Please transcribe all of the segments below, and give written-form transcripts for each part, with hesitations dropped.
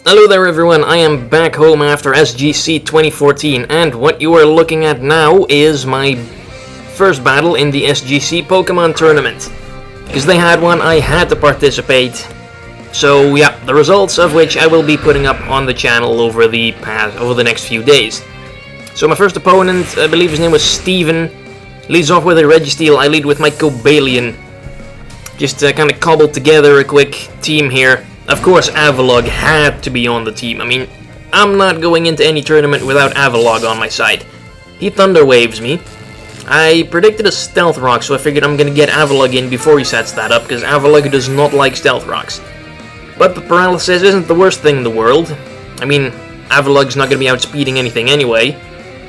Hello there everyone, I am back home after SGC 2014, and what you are looking at now is my first battle in the SGC Pokemon tournament. Because they had one, I had to participate. So yeah, the results of which I will be putting up on the channel over the next few days. So my first opponent, I believe his name was Steven, leads off with a Registeel. I lead with my Cobalion. Just kind of cobbled together a quick team here. Of course, Avalugg had to be on the team. I mean, I'm not going into any tournament without Avalugg on my side. He Thunder Waves me. I predicted a Stealth Rock, so I figured I'm going to get Avalugg in before he sets that up, because Avalugg does not like Stealth Rocks. But the paralysis isn't the worst thing in the world. I mean, Avalugg's not going to be outspeeding anything anyway.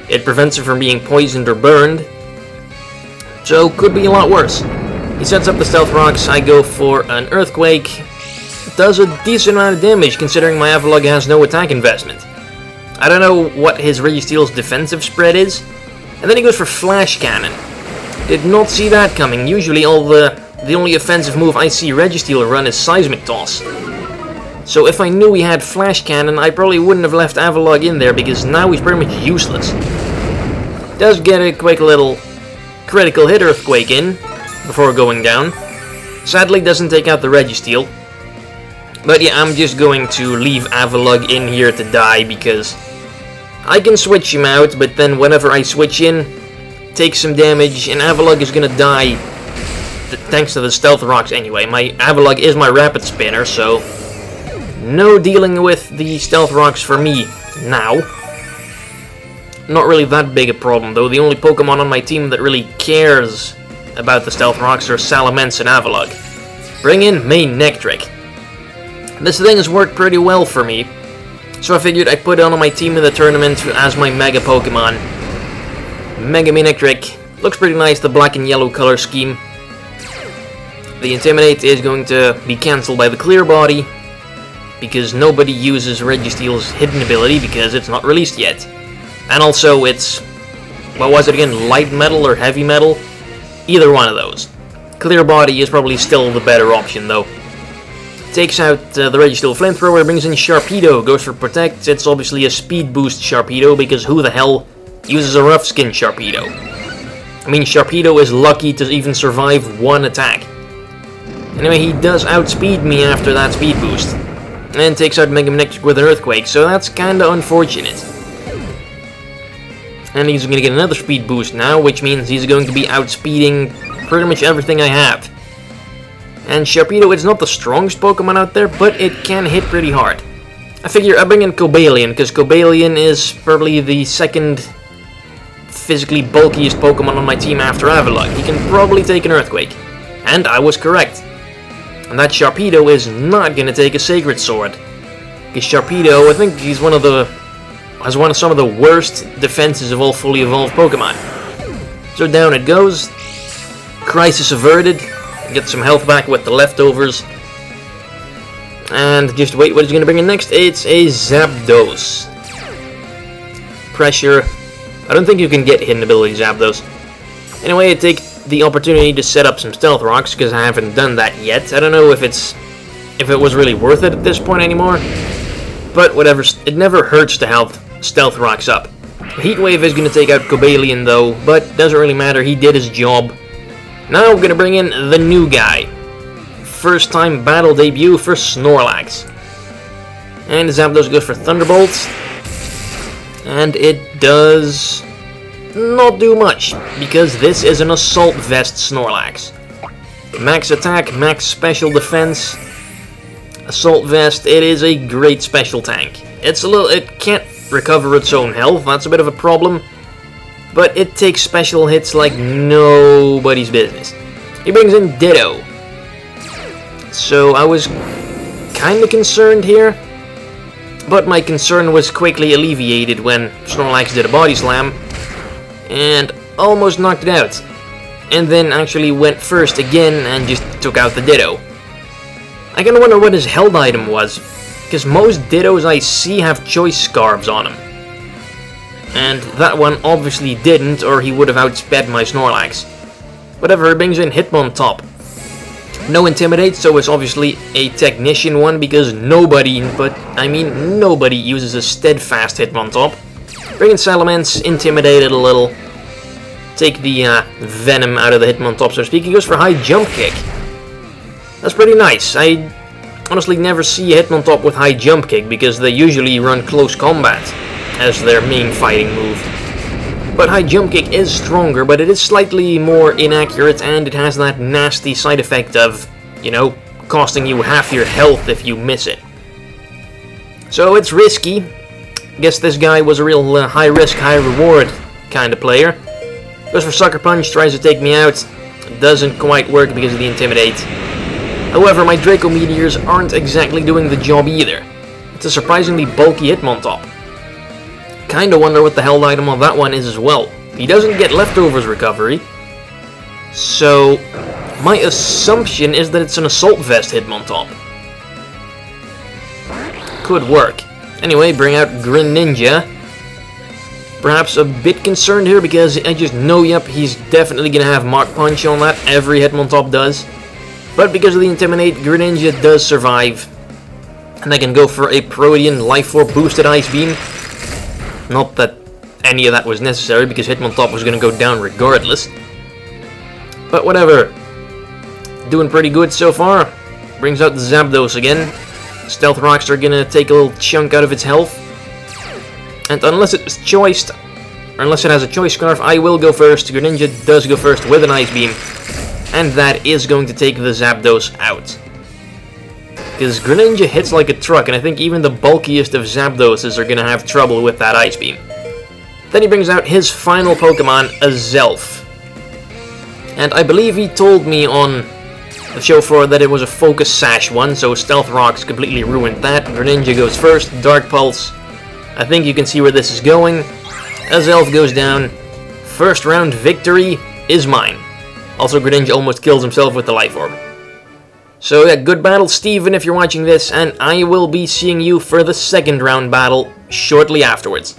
It prevents it from being poisoned or burned. So, could be a lot worse. He sets up the Stealth Rocks, I go for an Earthquake. Does a decent amount of damage considering my Avalugg has no attack investment. I don't know what his Registeel's defensive spread is. And then he goes for Flash Cannon. Did not see that coming. Usually the only offensive move I see Registeel run is Seismic Toss. So if I knew he had Flash Cannon, I probably wouldn't have left Avalugg in there because now he's pretty much useless. Does get a quick little critical hit Earthquake in before going down. Sadly doesn't take out the Registeel. But yeah, I'm just going to leave Avalugg in here to die because I can switch him out, but then whenever I switch in, take some damage, and Avalugg is gonna die thanks to the Stealth Rocks anyway. My Avalugg is my Rapid Spinner, so no dealing with the Stealth Rocks for me now. Not really that big a problem though. The only Pokemon on my team that really cares about the Stealth Rocks are Salamence and Avalugg. Bring in main Nectric. This thing has worked pretty well for me, so I figured I'd put it on my team in the tournament as my Mega Pokemon. Mega Manectric. Looks pretty nice, the black and yellow color scheme. The Intimidate is going to be cancelled by the Clear Body, because nobody uses Registeel's hidden ability because it's not released yet. And also it's, what was it again, Light Metal or Heavy Metal? Either one of those. Clear Body is probably still the better option though. Takes out the Registeel Flamethrower, brings in Sharpedo, goes for Protect. It's obviously a speed boost Sharpedo, because who the hell uses a Rough Skin Sharpedo? I mean, Sharpedo is lucky to even survive one attack. Anyway, he does outspeed me after that speed boost. And takes out Mega Manectric with an Earthquake, so that's kinda unfortunate. And he's gonna get another speed boost now, which means he's going to be outspeeding pretty much everything I have. And Sharpedo, it's not the strongest Pokemon out there, but it can hit pretty hard. I figure I bring in Cobalion, because Cobalion is probably the second physically bulkiest Pokemon on my team after Avalugg. He can probably take an Earthquake. And I was correct. And that Sharpedo is not going to take a Sacred Sword. Because Sharpedo, I think he's has some of the worst defenses of all fully evolved Pokemon. So down it goes. Crisis averted. Get some health back with the leftovers. And just wait what he's going to bring in next. It's a Zapdos. Pressure. I don't think you can get hidden ability Zapdos. Anyway, I take the opportunity to set up some Stealth Rocks, because I haven't done that yet. I don't know if it was really worth it at this point anymore. But whatever, it never hurts to have Stealth Rocks up. Heat Wave is going to take out Cobalion though, but doesn't really matter, he did his job. Now we're gonna bring in the new guy. First time battle debut for Snorlax. And Zapdos goes for Thunderbolt. And it does not do much, because this is an Assault Vest Snorlax. Max attack, max special defense. Assault Vest, it is a great special tank. It can't recover its own health, that's a bit of a problem. But it takes special hits like nobody's business. He brings in Ditto. So I was kinda concerned here. But my concern was quickly alleviated when Snorlax did a Body Slam. And almost knocked it out. And then actually went first again and just took out the Ditto. I kinda wonder what his held item was. Because most Dittos I see have Choice Scarves on them. And that one obviously didn't, or he would have outsped my Snorlax. Whatever, it brings in Hitmontop. No Intimidate, so it's obviously a Technician one, because nobody, but I mean nobody, uses a Steadfast Hitmontop. Bring in Salamence, Intimidate it a little, take the Venom out of the Hitmontop, so to speak. He goes for High Jump Kick. That's pretty nice. I honestly never see a Hitmontop with High Jump Kick, because they usually run Close Combat as their main fighting move. But High Jump Kick is stronger, but it is slightly more inaccurate, and it has that nasty side effect of, you know, costing you half your health if you miss it. So it's risky. Guess this guy was a real high risk, high reward kind of player. Goes for Sucker Punch, tries to take me out. It doesn't quite work because of the Intimidate. However, my Draco Meteors aren't exactly doing the job either. It's a surprisingly bulky Hitmontop. Kinda wonder what the hell item on that one is as well. He doesn't get Leftovers recovery, so my assumption is that it's an Assault Vest Hitmontop. Could work. Anyway, bring out Greninja. Perhaps a bit concerned here because I just know, yep, he's definitely gonna have Mach Punch on that. Every Hitmontop does. But because of the Intimidate, Greninja does survive. And I can go for a Protean Life Orb boosted Ice Beam. Not that any of that was necessary, because Hitmontop was going to go down regardless. But whatever. Doing pretty good so far. Brings out the Zapdos again. Stealth Rocks are going to take a little chunk out of its health. And unless it's choiced, or unless it has a Choice Scarf, I will go first. Greninja does go first with an Ice Beam. And that is going to take the Zapdos out. Because Greninja hits like a truck, and I think even the bulkiest of Zapdoses are going to have trouble with that Ice Beam. Then he brings out his final Pokemon, a Zelf. And I believe he told me on the show floor that it was a Focus Sash one, so Stealth Rocks completely ruined that. Greninja goes first, Dark Pulse. I think you can see where this is going. A Zelf goes down. First round victory is mine. Also, Greninja almost kills himself with the Life Orb. So yeah, good battle, Steven, if you're watching this, and I will be seeing you for the second round battle shortly afterwards.